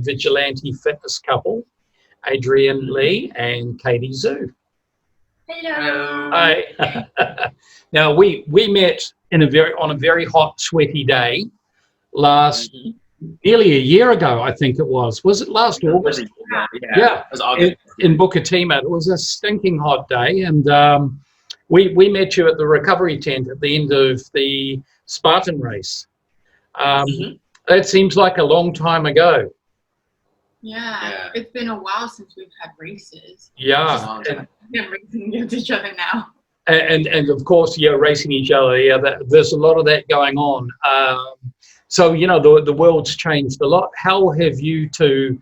Vigilante fitness couple, Adrian Lee and Kaity Zhu. Hello. Hi. Now we met on a very hot, sweaty day nearly a year ago, I think it was. Was it last August? Yeah. It was August. In Bukit Timah. It was a stinking hot day, and we met you at the recovery tent at the end of the Spartan race. That seems like a long time ago. Yeah, it's been a while since we've had races. Yeah. We're racing against each other now. And of course, racing each other. Yeah, there's a lot of that going on. So, the world's changed a lot. How have you two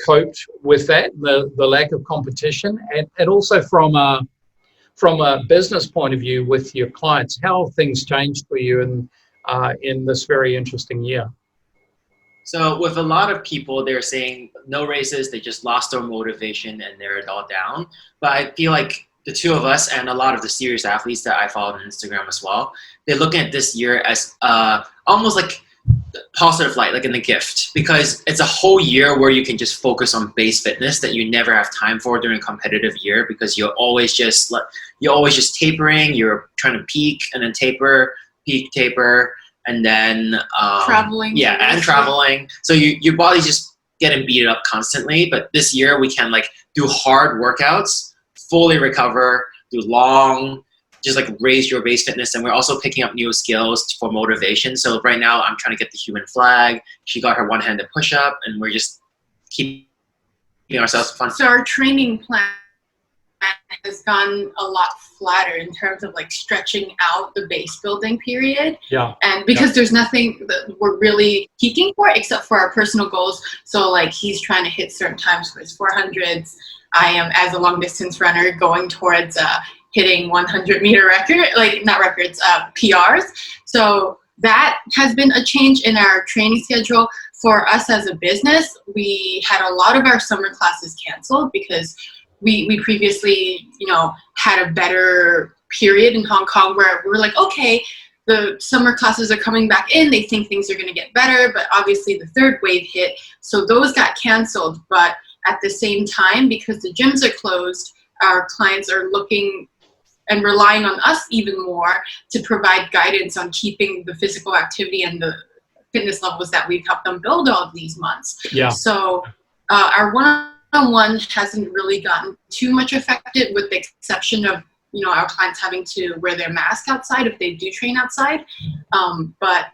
coped with that, the lack of competition, and also from a business point of view with your clients? How have things changed for you in this very interesting year? So with a lot of people, they're saying no races, they just lost their motivation and they're all down. But I feel like the two of us and a lot of the serious athletes that I follow on Instagram as well, they're looking at this year as almost like positive light, like in the gift, because it's a whole year where you can just focus on base fitness that you never have time for during a competitive year, because you're always just tapering, you're trying to peak and then taper, peak, taper, and then traveling. Yeah, and traveling. So your body's just getting beat up constantly. But this year we can like do hard workouts, fully recover, do long, just like raise your base fitness. And we're also picking up new skills for motivation. So right now I'm trying to get the human flag. She got her one-handed push-up, and we're just keeping ourselves fun. So our training plan has gone a lot flatter in terms of like stretching out the base building period. Yeah. And because there's nothing that we're really peaking for except for our personal goals. So like he's trying to hit certain times for his 400s. I am, as a long distance runner, going towards hitting 100-meter record, like not records, PRs. So that has been a change in our training schedule. For us as a business, we had a lot of our summer classes canceled because we previously, had a better period in Hong Kong where we were like, okay, the summer classes are coming back in. They think things are going to get better, but obviously the third wave hit. So those got canceled. But at the same time, because the gyms are closed, our clients are looking and relying on us even more to provide guidance on keeping the physical activity and the fitness levels that we've helped them build all of these months. Yeah. So our one-on-one hasn't really gotten too much affected, with the exception of our clients having to wear their mask outside if they do train outside. But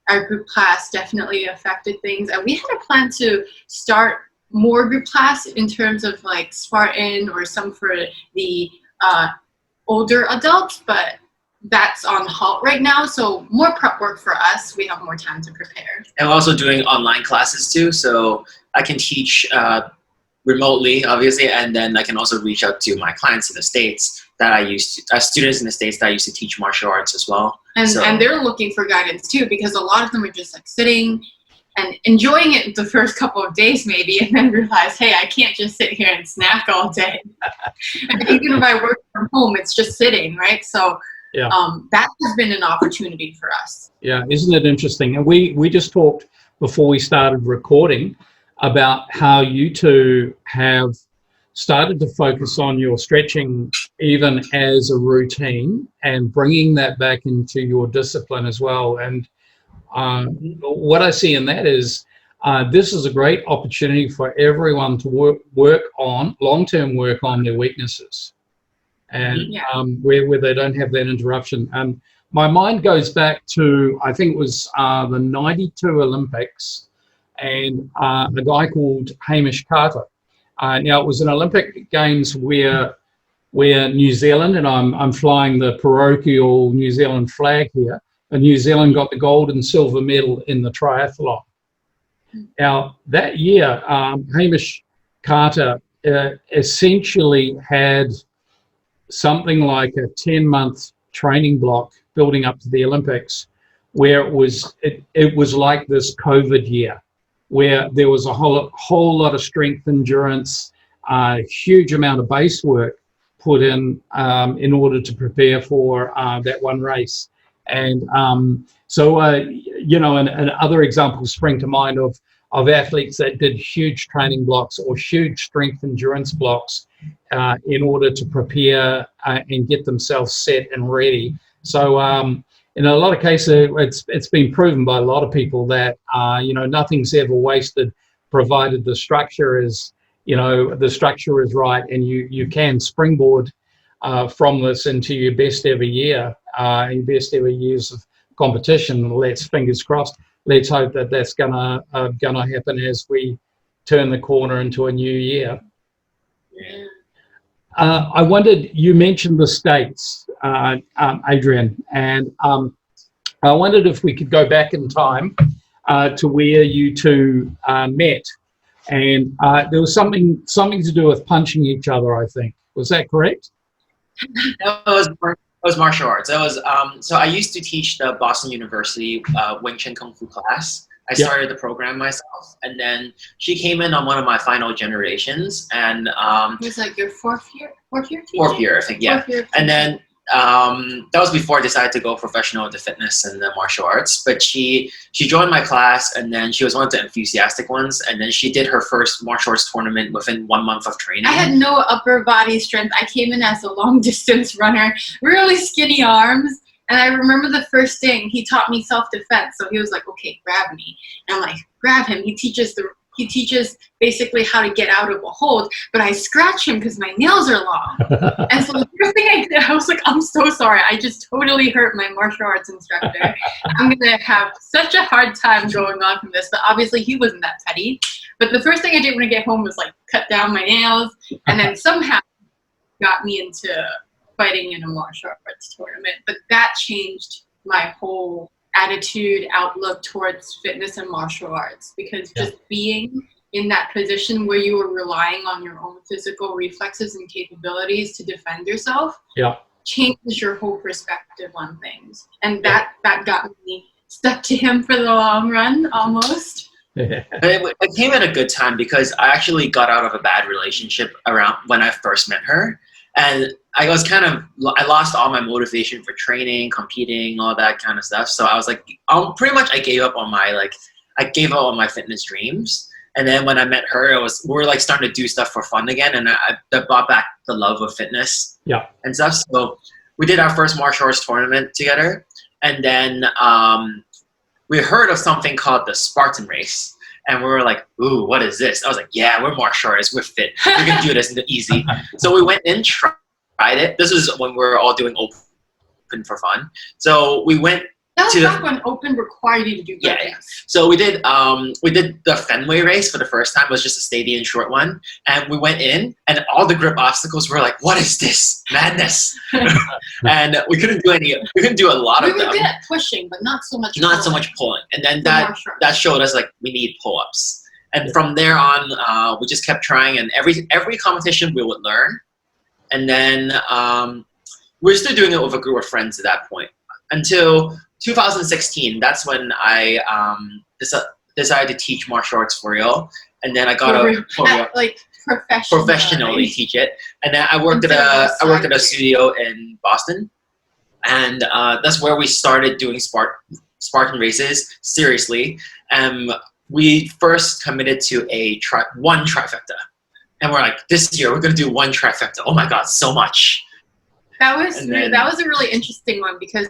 our group class definitely affected things, and we had a plan to start more group class in terms of like Spartan or some for the older adults, but that's on halt right now. So more prep work for us. We have more time to prepare. And we're also doing online classes too, so I can teach remotely, obviously, and then I can also reach out to my clients in the States students in the States that I used to teach martial arts as well. And they're looking for guidance too, because a lot of them are just like sitting and enjoying it the first couple of days maybe, and then realize, hey, I can't just sit here and snack all day. And even if I work from home, it's just sitting, right? So yeah. That has been an opportunity for us. Yeah, isn't it interesting? And we just talked before we started recording about how you two have started to focus on your stretching even as a routine and bringing that back into your discipline as well. And what I see in that is this is a great opportunity for everyone to work on long-term work on their weaknesses, and where they don't have that interruption. My mind goes back to, I think it was the '92 Olympics, and a guy called Hamish Carter. Now it was an Olympic Games where New Zealand, and I'm flying the parochial New Zealand flag here, and New Zealand got the gold and silver medal in the triathlon. Now that year, Hamish Carter essentially had something like a 10-month training block building up to the Olympics, where it was like this COVID year, where there was a whole lot of strength, endurance, huge amount of base work put in order to prepare for that one race. And and other examples spring to mind of of athletes that did huge training blocks or huge strength endurance blocks in order to prepare and get themselves set and ready. So in a lot of cases, it's been proven by a lot of people that nothing's ever wasted, provided the structure is right, and you can springboard from this into your best ever year, your best ever years of competition. Let's fingers crossed. Let's hope that that's gonna happen as we turn the corner into a new year. Yeah. I wondered, you mentioned the States, Adrian, and I wondered if we could go back in time to where you two met, and there was something to do with punching each other, I think. Was that correct? It was martial arts. It was so I used to teach the Boston University Wing Chun Kung Fu class. I started the program myself, and then she came in on one of my final generations, and it was like your fourth year teaching? Fourth year, I think, yeah. And then that was before I decided to go professional into fitness and the martial arts. But she joined my class, and then she was one of the enthusiastic ones, and then she did her first martial arts tournament within 1 month of training. I had no upper body strength. I came in as a long distance runner, really skinny arms. And I remember the first thing, he taught me self-defense. So he was like, okay, grab me. And I'm like, grab him. He teaches basically how to get out of a hold, but I scratch him because my nails are long. And so the first thing I did, I was like, I'm so sorry. I just totally hurt my martial arts instructor. I'm going to have such a hard time going on from this. But obviously he wasn't that petty. But the first thing I did when I get home was like cut down my nails, and then somehow got me into fighting in a martial arts tournament. But that changed my whole attitude, outlook towards fitness and martial arts, because just being in that position where you were relying on your own physical reflexes and capabilities to defend yourself changes your whole perspective on things. And that got me stuck to him for the long run, almost. It came at a good time, because I actually got out of a bad relationship around when I first met her. And I lost all my motivation for training, competing, all that kind of stuff. So I was like, I gave up on my fitness dreams. And then when I met her, we were like starting to do stuff for fun again. And that brought back the love of fitness and stuff. So we did our first martial arts tournament together. And then we heard of something called the Spartan race. And we were like, ooh, what is this? I was like, yeah, we're martial artists. We're fit. We can do this easy. So we went in, tried it. This was when we were all doing open for fun. So we went That was back when open required you to do that. Yeah. So we did the Fenway race for the first time. It was just a stadium short one. And we went in, and all the grip obstacles were like, what is this? Madness. And we couldn't do a lot of them. We were good at pushing, but not so much so much pulling. And then that showed us like we need pull-ups. And from there on, we just kept trying, and every competition we would learn. And then we were still doing it with a group of friends at that point until 2016. That's when I decided to teach martial arts for real, and then I got professionally teach it. And then I worked at a studio in Boston, and that's where we started doing Spartan races seriously. We first committed to one trifecta, and we're like, this year we're gonna do one trifecta. Oh my god, so much! That was a really interesting one, because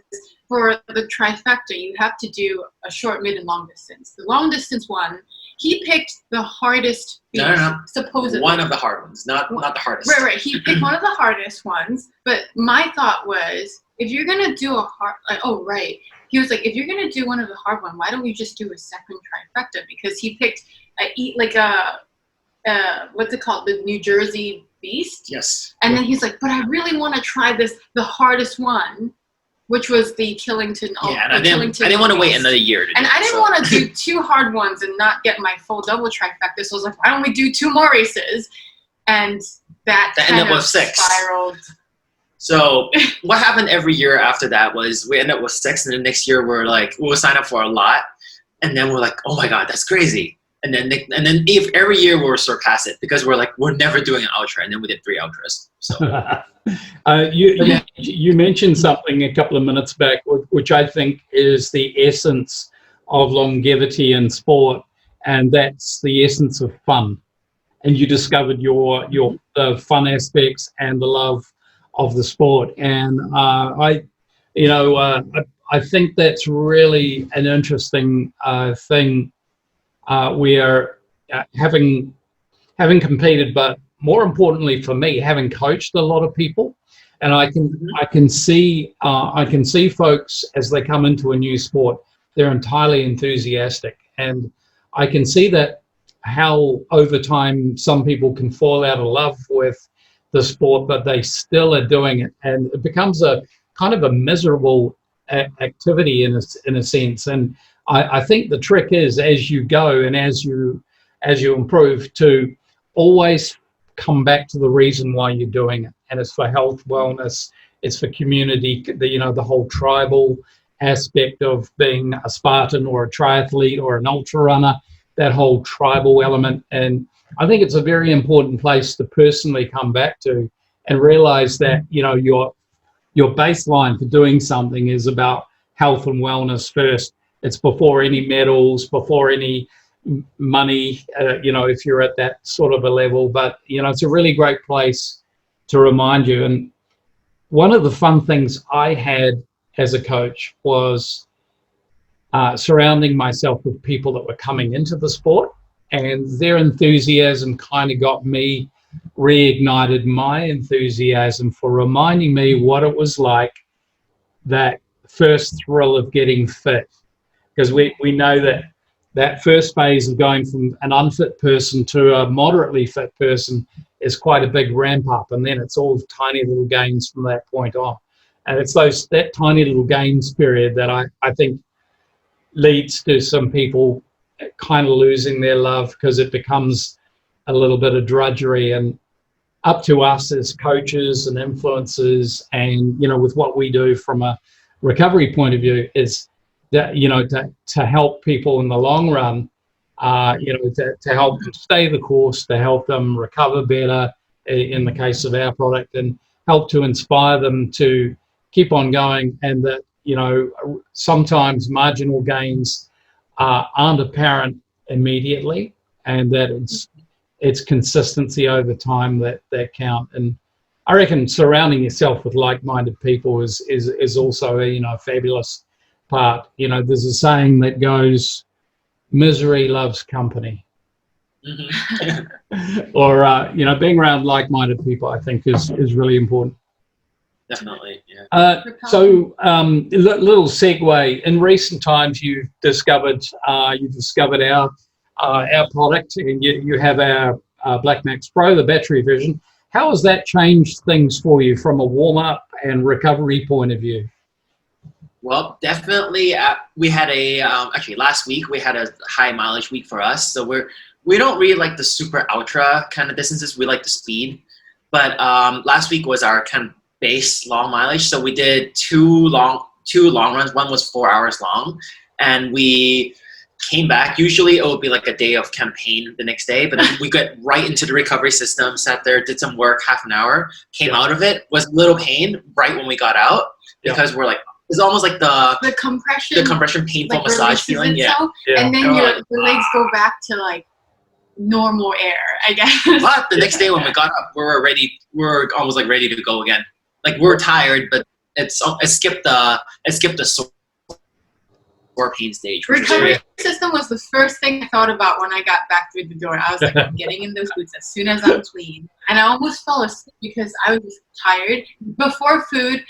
for the trifecta, you have to do a short, mid, and long distance. The long distance one, he picked the hardest beast, supposedly. One of the hard ones, not the hardest. Right. He picked one of the hardest ones. But my thought was, if you're gonna do a hard, he was like, if you're gonna do one of the hard one, why don't we just do a second trifecta? Because he picked what's it called, the New Jersey Beast. Yes. And then he's like, but I really want to try the hardest one, which was the Killington. Yeah, and I didn't want to wait another year to do it. And I didn't want to do two hard ones and not get my full double trifecta. So I was like, why don't we do 2 more races? And that ended up with 6. Spiraled. So what happened every year after that was we ended up with 6, and the next year we'll sign up for a lot, and then we're like, oh my god, that's crazy. And then if every year we'll surpass it, because we're never doing an ultra, and then we did 3 ultras. So you mentioned something a couple of minutes back, which I think is the essence of longevity in sport, and that's the essence of fun. And you discovered your fun aspects and the love of the sport. And I think that's really an interesting thing. We are having competed, but more importantly for me, having coached a lot of people, and I can see folks as they come into a new sport, they're entirely enthusiastic, and I can see that how over time some people can fall out of love with the sport, but they still are doing it, and it becomes a kind of a miserable activity in a sense. And I think the trick is, as you go and as you improve, to always come back to the reason why you're doing it, and it's for health, wellness, it's for community, the whole tribal aspect of being a Spartan or a triathlete or an ultra runner, that whole tribal element. And I think it's a very important place to personally come back to and realize that, your baseline for doing something is about health and wellness first. It's before any medals, before any money, if you're at that sort of a level. But, it's a really great place to remind you. And one of the fun things I had as a coach was surrounding myself with people that were coming into the sport, and their enthusiasm kind of got me, reignited my enthusiasm for reminding me what it was like, that first thrill of getting fit. Because we know that first phase of going from an unfit person to a moderately fit person is quite a big ramp up, and then it's all tiny little gains from that point on. And it's that tiny little gains period that I think leads to some people kind of losing their love, because it becomes a little bit of drudgery. And up to us as coaches and influencers, and with what we do from a recovery point of view, is that to help people in the long run, to help them stay the course, to help them recover better in the case of our product, and help to inspire them to keep on going. And that sometimes marginal gains aren't apparent immediately, and that it's consistency over time that count. And I reckon surrounding yourself with like-minded people is also a fabulous part. There's a saying that goes, misery loves company. Mm-hmm. Or being around like-minded people, I think is really important. Definitely, yeah. So, little segue. In recent times, you've discovered our product, and you have our Black Max Pro, the battery version. How has that changed things for you from a warm-up and recovery point of view? Well, definitely. We had actually last week we had a high mileage week for us. So we don't really like the super ultra kind of distances. We like the speed. But last week was our kind of base long mileage. So we did two long runs. One was 4 hours long, and we came back. Usually it would be like a day of campaign the next day, but then we got right into the recovery system, sat there, did some work, half an hour, came out of it, was a little pain right when we got out, because we're like, it's almost like the compression painful like massage feeling. Yeah. And then your legs go back to like normal air, I guess. But the next day when we got up, we're almost like ready to go again. Like we're tired, but it skipped the sore pain stage. Recovery system was the first thing I thought about when I got back through the door. I was like, I'm getting in those boots as soon as I'm clean. And I almost fell asleep because I was just tired. Before food,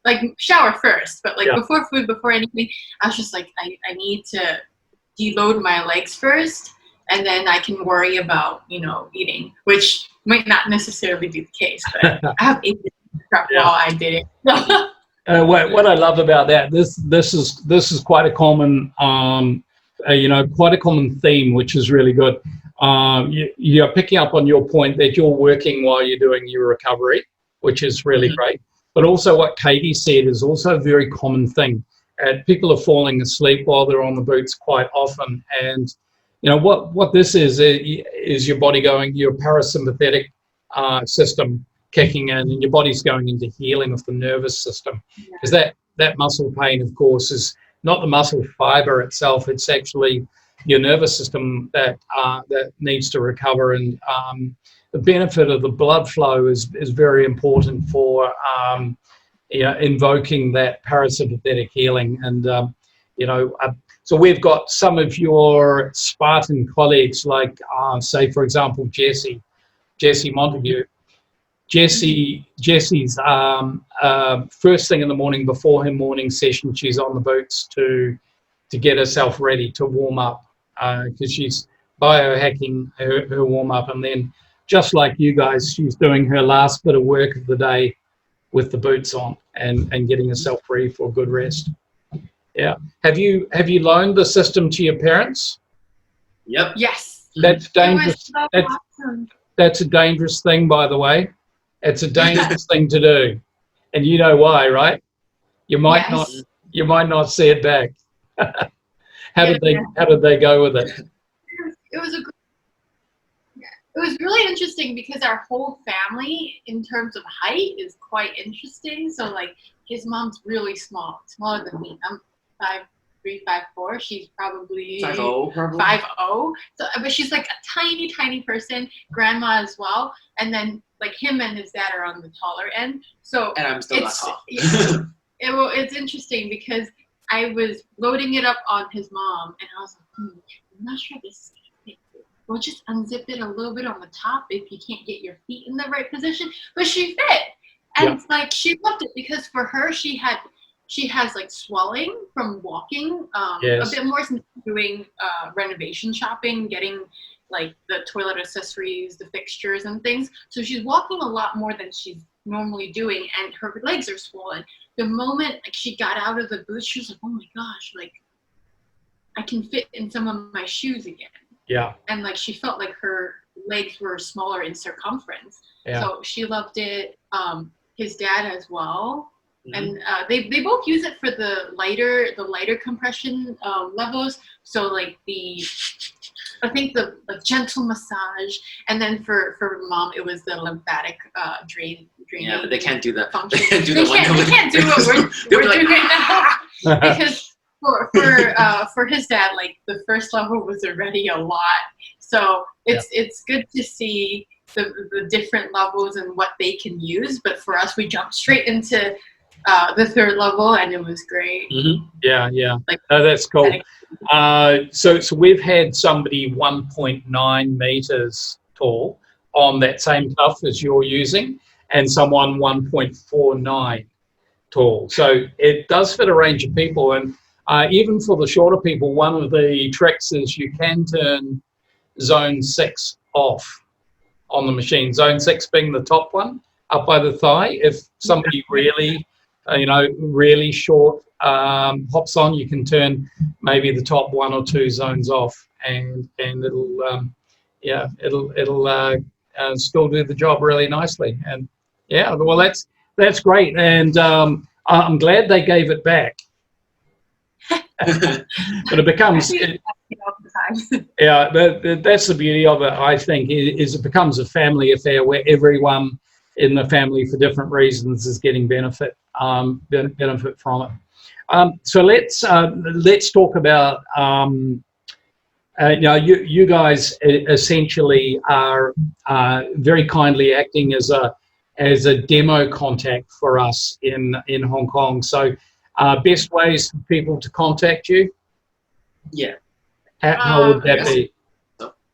like shower first, but like before food, before anything, I was just like, I need to deload my legs first, and then I can worry about, eating, which might not necessarily be the case, but I have eaten while I did it. What I love about that, this is quite a common quite a common theme, which is really good. You're picking up on your point that you're working while you're doing your recovery, which is really great. But also what Kaity said is also a very common thing. And people are falling asleep while they're on the boots quite often. And what this is your body going, your parasympathetic system kicking in, and your body's going into healing of the nervous system. Because that muscle pain, of course, is not the muscle fiber itself. It's actually your nervous system that that needs to recover. And the benefit of the blood flow is very important for invoking that parasympathetic healing. And so we've got some of your Spartan colleagues, like say for example Jessie Montague. Jessie's first thing in the morning before her morning session, she's on the boots to get herself ready to warm up, because she's biohacking her warm up, and then just like you guys, she's doing her last bit of work of the day with the boots on and getting herself ready for a good rest. Yeah. Have you loaned the system to your parents? Yep. Yes. That's dangerous. So awesome. That's a dangerous thing, by the way. It's a dangerous thing to do, and you know why, right? You might not see it back. How did they go with it? It was really interesting because our whole family, in terms of height, is quite interesting. So like his mom's really small, smaller than me. I'm 5'3", 5'4". She's probably 5'0". So, but she's like a tiny person. Grandma as well, and then like him and his dad are on the taller end. So and I'm still not tall. It's interesting because I was loading it up on his mom, and I was like, I'm not sure this is gonna fit. We'll just unzip it a little bit on the top if you can't get your feet in the right position. But she fit, and like she loved it because for her she has like swelling from walking a bit more since doing renovation shopping, getting like the toilet accessories, the fixtures and things. So she's walking a lot more than she's normally doing, and her legs are swollen. The moment like she got out of the booth, she was like, oh my gosh, like I can fit in some of my shoes again. Yeah. And like she felt like her legs were smaller in circumference. Yeah. So she loved it. His dad as well. And they both use it for the lighter compression levels. So like I think the gentle massage, and then for mom it was the lymphatic drain. Yeah, but they can't do that. Function. They can't do what we're doing right now because for his dad, like the first level was already a lot. So it's good to see the different levels and what they can use. But for us, we jumped straight into the third level, and it was great. Yeah. Like, that's cool. So we've had somebody 1.9 meters tall on that same cuff as you're using, and someone 1.49 tall. So it does fit a range of people, and even for the shorter people, one of the tricks is you can turn zone 6 off on the machine. Zone 6 being the top one up by the thigh. If somebody really really short hops on, you can turn maybe the top 1 or 2 zones off, and it'll still do the job really nicely. And well, that's great, and I'm glad they gave it back. But it becomes that's the beauty of it, I think, is it becomes a family affair where everyone in the family for different reasons is getting benefit from it. So let's talk about you guys essentially are very kindly acting as a demo contact for us in Hong Kong. So best ways for people to contact you? Yeah. How would that be?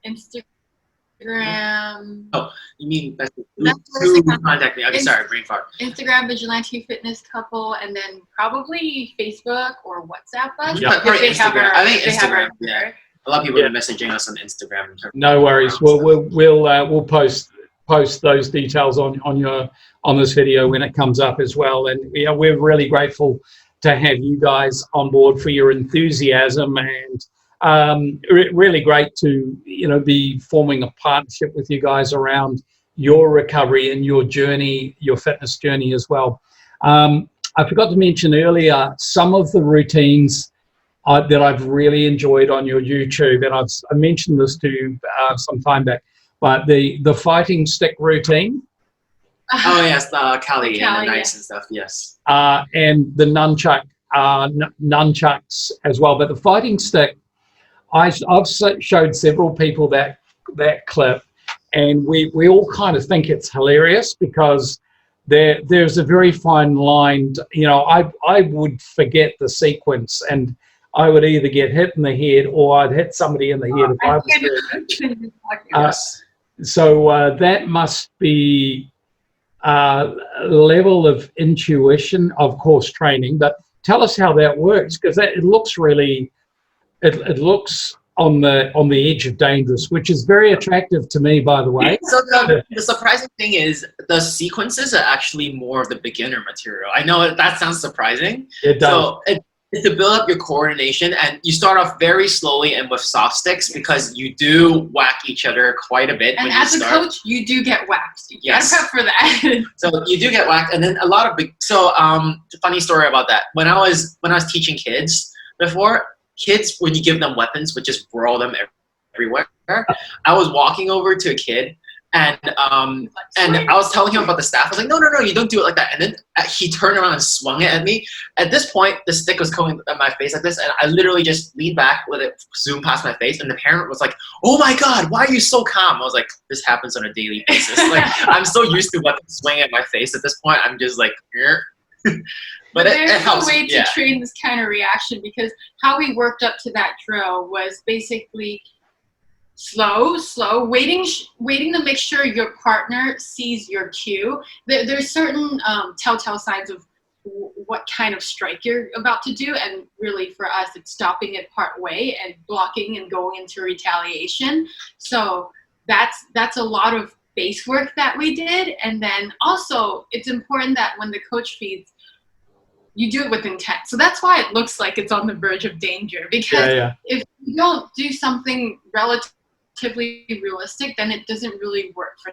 Instagram. Oh, you mean who contact me? Okay, sorry, brain fart. Instagram, Vigilante Fitness Couple, and then probably Facebook or WhatsApp us. Yeah, probably Instagram. I think Instagram. Yeah, a lot of people are messaging us on Instagram. No worries. We'll post those details on this video when it comes up as well. And we're really grateful to have you guys on board for your enthusiasm, and really great to be forming a partnership with you guys around your recovery and your journey, your fitness journey as well. I forgot to mention earlier some of the routines that I've really enjoyed on your YouTube, and I mentioned this to you some time back, but the fighting stick routine. Oh yes, Kaity and the knives and stuff. Yes. And the nunchucks as well, but the fighting stick, I've showed several people that clip, and we all kind of think it's hilarious because there's a very fine line. I would forget the sequence, and I would either get hit in the head or I'd hit somebody in the head if I was hurt. Yes. So that must be a level of intuition, of course, training. But tell us how that works, because it looks really, it looks on the edge of dangerous, which is very attractive to me, by the way. So the surprising thing is the sequences are actually more of the beginner material. I know that sounds surprising. It does. So it's to build up your coordination, and you start off very slowly and with soft sticks, because you do whack each other quite a bit. And as a coach, you do get whacked. Yes. Gotta prep for that. So you do get whacked, and then a lot of funny story about that. When I was teaching kids before, kids, when you give them weapons, would just whirl them everywhere. I was walking over to a kid, and I was telling him about the staff. I was like, no, you don't do it like that. And then he turned around and swung it at me. At this point, the stick was going at my face like this, and I literally just leaned back, let it zoom past my face, and the parent was like, oh my God, why are you so calm? I was like, this happens on a daily basis. Like, I'm so used to weapons swinging at my face at this point. I'm just like, But there's it helps. a way to train this kind of reaction, because how we worked up to that drill was basically slow, waiting to make sure your partner sees your cue. There's certain telltale signs of what kind of strike you're about to do, and really for us, it's stopping it part way and blocking and going into retaliation. So that's a lot of base work that we did. And then also it's important that when the coach feeds, you do it with intent. So that's why it looks like it's on the verge of danger, because if you don't do something relatively realistic, then it doesn't really work for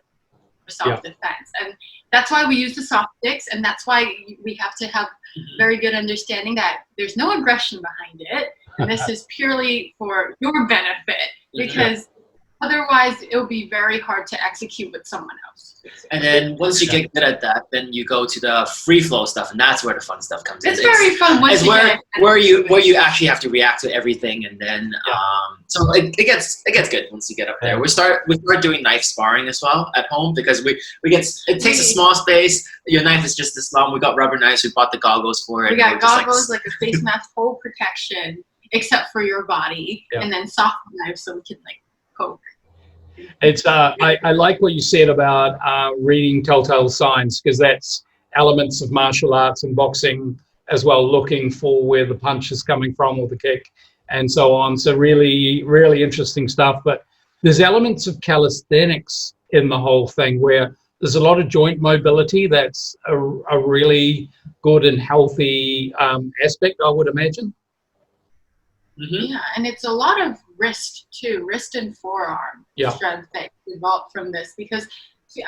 self-defense. And that's why we use the soft sticks, and that's why we have to have very good understanding that there's no aggression behind it, and this is purely for your benefit, because otherwise it'll be very hard to execute with someone else. And then once you get good at that, then you go to the free flow stuff, and that's where the fun stuff comes in. It's very fun. It's where you actually have to react to everything, and then so it gets good once you get up there. We start doing knife sparring as well at home, because it takes a small space. Your knife is just this long. We got rubber knives. We bought the goggles for it. We got goggles, like a face mask, full protection except for your body, and then soft knives so we can like poke. It's I like what you said about reading telltale signs, because that's elements of martial arts and boxing as well, looking for where the punch is coming from or the kick and so on. So really, really interesting stuff. But there's elements of calisthenics in the whole thing where there's a lot of joint mobility. That's a really good and healthy aspect, I would imagine. Yeah, and it's a lot of wrist too, wrist and forearm strength that evolved from this, because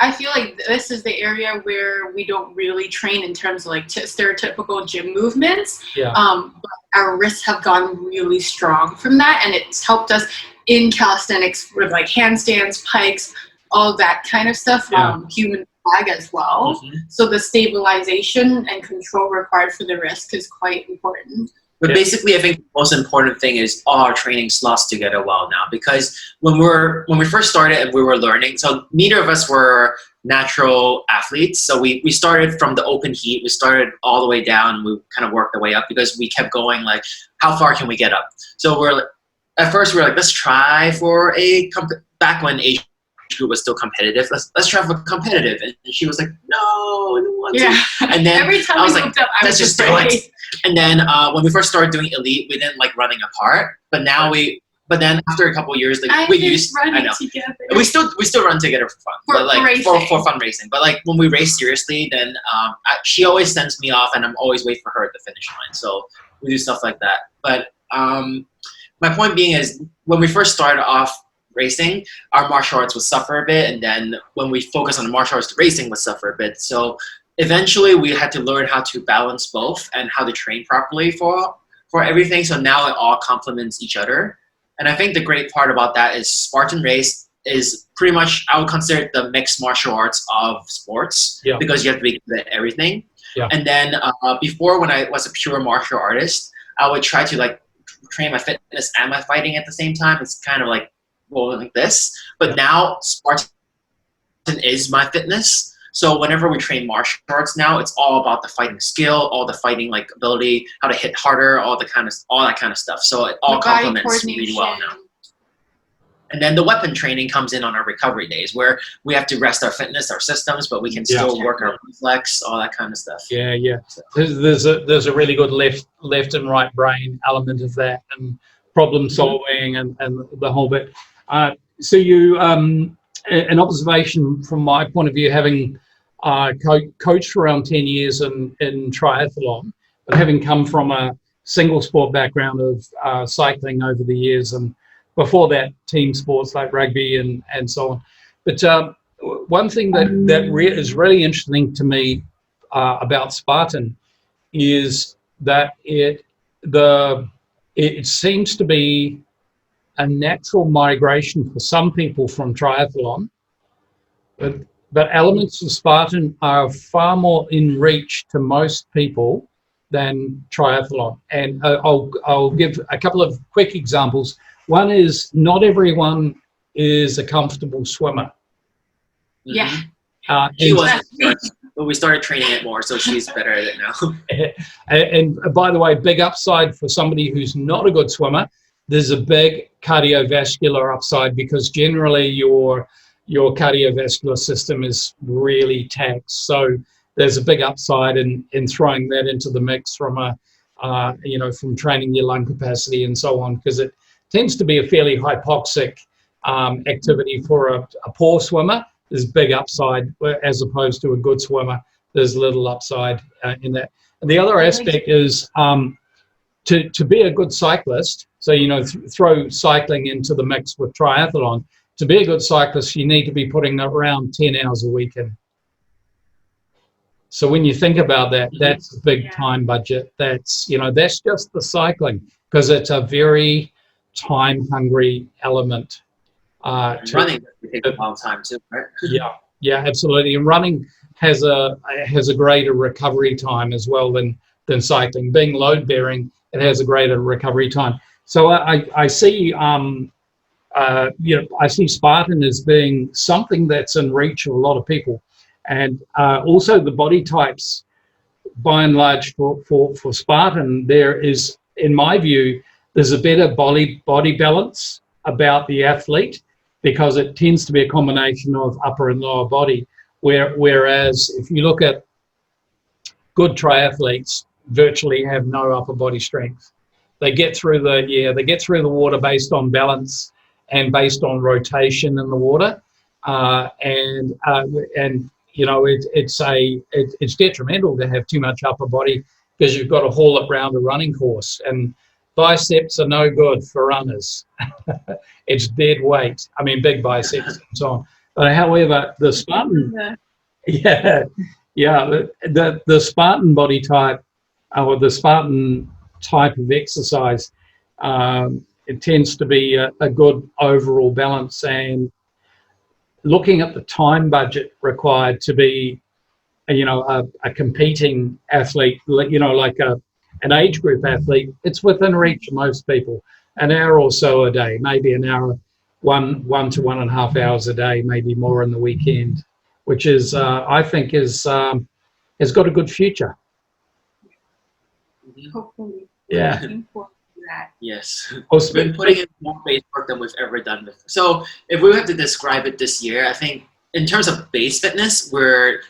I feel like this is the area where we don't really train in terms of like stereotypical gym movements. But our wrists have gone really strong from that, and it's helped us in calisthenics with like handstands, pikes, all that kind of stuff. Human flag as well. So the stabilization and control required for the wrist is quite important. But basically, I think the most important thing is all our training slots together well now, because when we first started and we were learning, so neither of us were natural athletes. So we started from the open heat. We started all the way down. We kind of worked the way up, because we kept going like, how far can we get up? So at first we were like, let's try for back when age group was still competitive. Let's try for competitive. And she was like, no, I don't want to. And then every time I was like, let's just do it. And then when we first started doing elite, we didn't like running apart. But now but then after a couple of years, like we still run together for fun, for fun racing. But like when we race seriously, then she always sends me off, and I'm always waiting for her at the finish line. So we do stuff like that. But my point being is, when we first started off racing, our martial arts would suffer a bit, and then when we focus on the martial arts, the racing would suffer a bit. So eventually we had to learn how to balance both and how to train properly for everything. So now it all complements each other. And I think the great part about that is Spartan race is pretty much, I would consider it the mixed martial arts of sports, because you have to be good at everything. And then before, when I was a pure martial artist, I would try to like train my fitness and my fighting at the same time. It's kind of like, well, like this. But now Spartan is my fitness. So whenever we train martial arts now, it's all about the fighting skill, all the fighting like ability, how to hit harder, all that kind of stuff. So it all complements really well now. And then the weapon training comes in on our recovery days, where we have to rest our fitness, our systems, but we can still work our reflex, all that kind of stuff. Yeah, yeah. There's a really good left and right brain element of that, and problem solving and the whole bit. So you, an observation from my point of view, having coached for around 10 years in triathlon, but having come from a single sport background of cycling over the years, and before that team sports like rugby and so on. But one thing that is really interesting to me about Spartan is that it seems to be a natural migration for some people from triathlon, but elements of Spartan are far more in reach to most people than triathlon. And I'll give a couple of quick examples. One is, not everyone is a comfortable swimmer. Yeah. She wasn't, but we started training it more, so she's better at it now. And by the way, big upside for somebody who's not a good swimmer, there's a big cardiovascular upside, because generally your cardiovascular system is really taxed. So there's a big upside in throwing that into the mix from from training your lung capacity and so on, because it tends to be a fairly hypoxic activity for a poor swimmer. There's big upside, as opposed to a good swimmer. There's little upside in that. And the other aspect is to be a good cyclist. So, throw cycling into the mix with triathlon. To be a good cyclist, you need to be putting around 10 hours a week in. So when you think about that, that's a big time budget. That's just the cycling, because it's a very time-hungry element. Running takes a long time too, right? Yeah, absolutely. And running has a greater recovery time as well than cycling. Being load-bearing, it has a greater recovery time. So I see I see Spartan as being something that's in reach of a lot of people, and also the body types, by and large, for Spartan, there is, in my view, there's a better body balance about the athlete, because it tends to be a combination of upper and lower body. Whereas if you look at good triathletes, virtually have no upper body strength. They get through the water based on balance and based on rotation in the water, it's detrimental to have too much upper body, because you've got to haul it around a running course, and biceps are no good for runners. It's dead weight. I mean, big biceps and so on. But however, the Spartan, the Spartan body type, or the Spartan type of exercise, it tends to be a good overall balance. And looking at the time budget required to be, a competing athlete, like an age group athlete, it's within reach of most people. An hour or so a day, maybe an hour, one to 1.5 hours a day, maybe more in the weekend, which is, I think, has got a good future. Hopefully. Yeah. Yes. We've been putting in more base work than we've ever done before. So if we have to describe it this year, I think in terms of base fitness, we're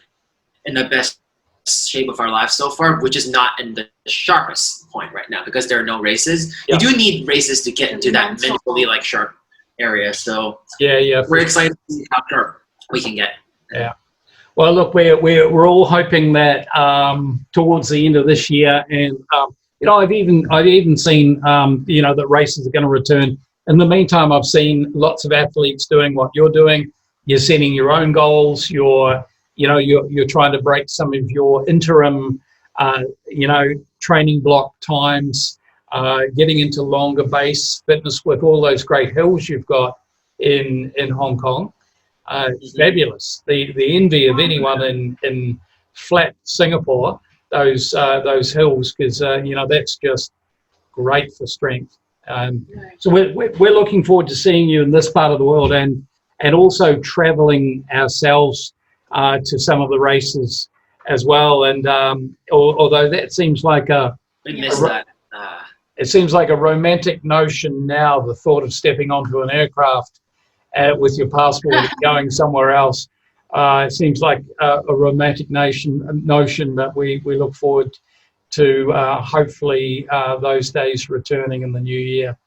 in the best shape of our lives so far, which is not in the sharpest point right now, because there are no races. You do need races to get into that mentally sharp area. So we're excited to see how sharp we can get. Yeah. Well, look, we're all hoping that towards the end of this year, and I've even seen that races are going to return. In the meantime, I've seen lots of athletes doing what you're doing. You're setting your own goals. You're trying to break some of your interim, training block times, getting into longer base fitness with all those great hills you've got in Hong Kong. Fabulous. The envy of anyone in flat Singapore, those hills, because that's just great for strength. So we're looking forward to seeing you in this part of the world, and also traveling ourselves to some of the races as well. And although that seems like it seems like a romantic notion now, the thought of stepping onto an aircraft with your passport and going somewhere else. It seems like a romantic notion that we look forward to hopefully those days returning in the new year.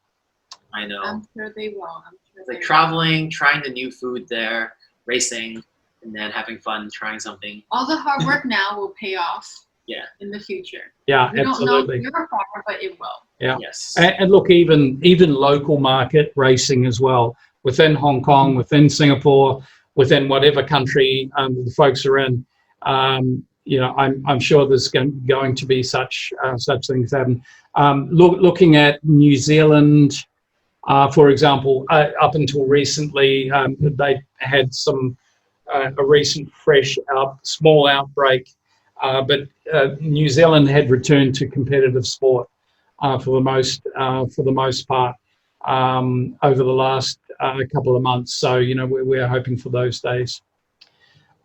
I know. I'm sure they will. It's like traveling, trying the new food there, racing, and then having fun trying something. All the hard work now will pay off. Yeah. In the future. Yeah, we absolutely. don't know if you're far, but it will. Yeah. Yes. And look, even local market racing as well, within Hong Kong, within Singapore, within whatever country the folks are in. You know, I'm sure there's going to be such things happen. Looking at New Zealand, for example, up until recently, they had a recent fresh small outbreak. But New Zealand had returned to competitive sport for the most part over the last couple of months. So you know we're hoping for those days.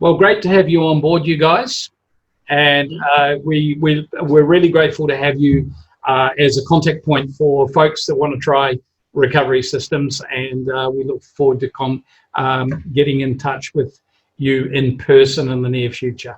Well, great to have you on board, you guys, and we're really grateful to have you as a contact point for folks that want to try recovery systems, and we look forward to getting in touch with you in person in the near future.